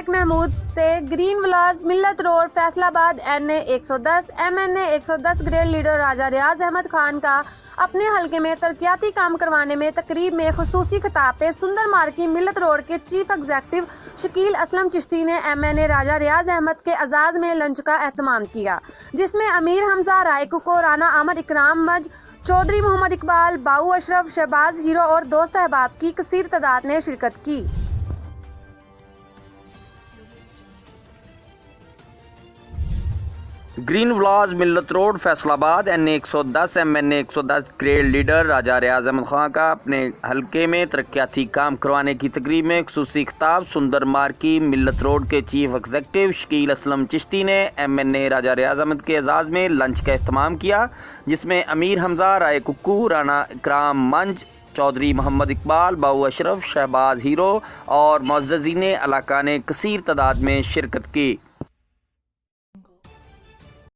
शेख महमूद से green village Millat road Faisalabad NA 110 MNA 110 great leader Raja Riaz Ahmed Khan का अपने हलके में तरक्याती काम करवाने में तकरीब में खुसूसी खिताब पे सुंदर मार्की मिल्लत रोड के चीफ एग्जीक्यूटिव शकील असलम चिश्ती ने MNA राजा रियाज अहमद के एजाज में लंच का एहतमाम किया, जिसमें अमीर हमजा राय कुको, राना आमद इकराम मज, चौधरी मोहम्मद इकबाल, बाऊ अशरफ, शहबाज हीरो और दोस्त अहबाब की कसीर तादाद ने शिरकत की। Green village Millat road Faisalabad NA 110 MNA 110 great leader Raja Riaz Ahmed Khan का अपने हलके में तरक्याती काम करवाने की तकरीब में खुसूसी खिताब सुंदर मार्की मिल्लत रोड के चीफ एग्जीक्यूटिव शकील असलम चिश्ती ने MNA राजा रियाज अहमद के एजाज में लंच का एहतमाम किया, जिसमें अमीर हमजा राय कुक्कू, राना इकराम मंज, चौधरी मोहम्मद इकबाल, बाऊ अशरफ, शहबाज हीरो और मुअज़्ज़ज़ीन इलाका ने कसीर तादाद में शिरकत की।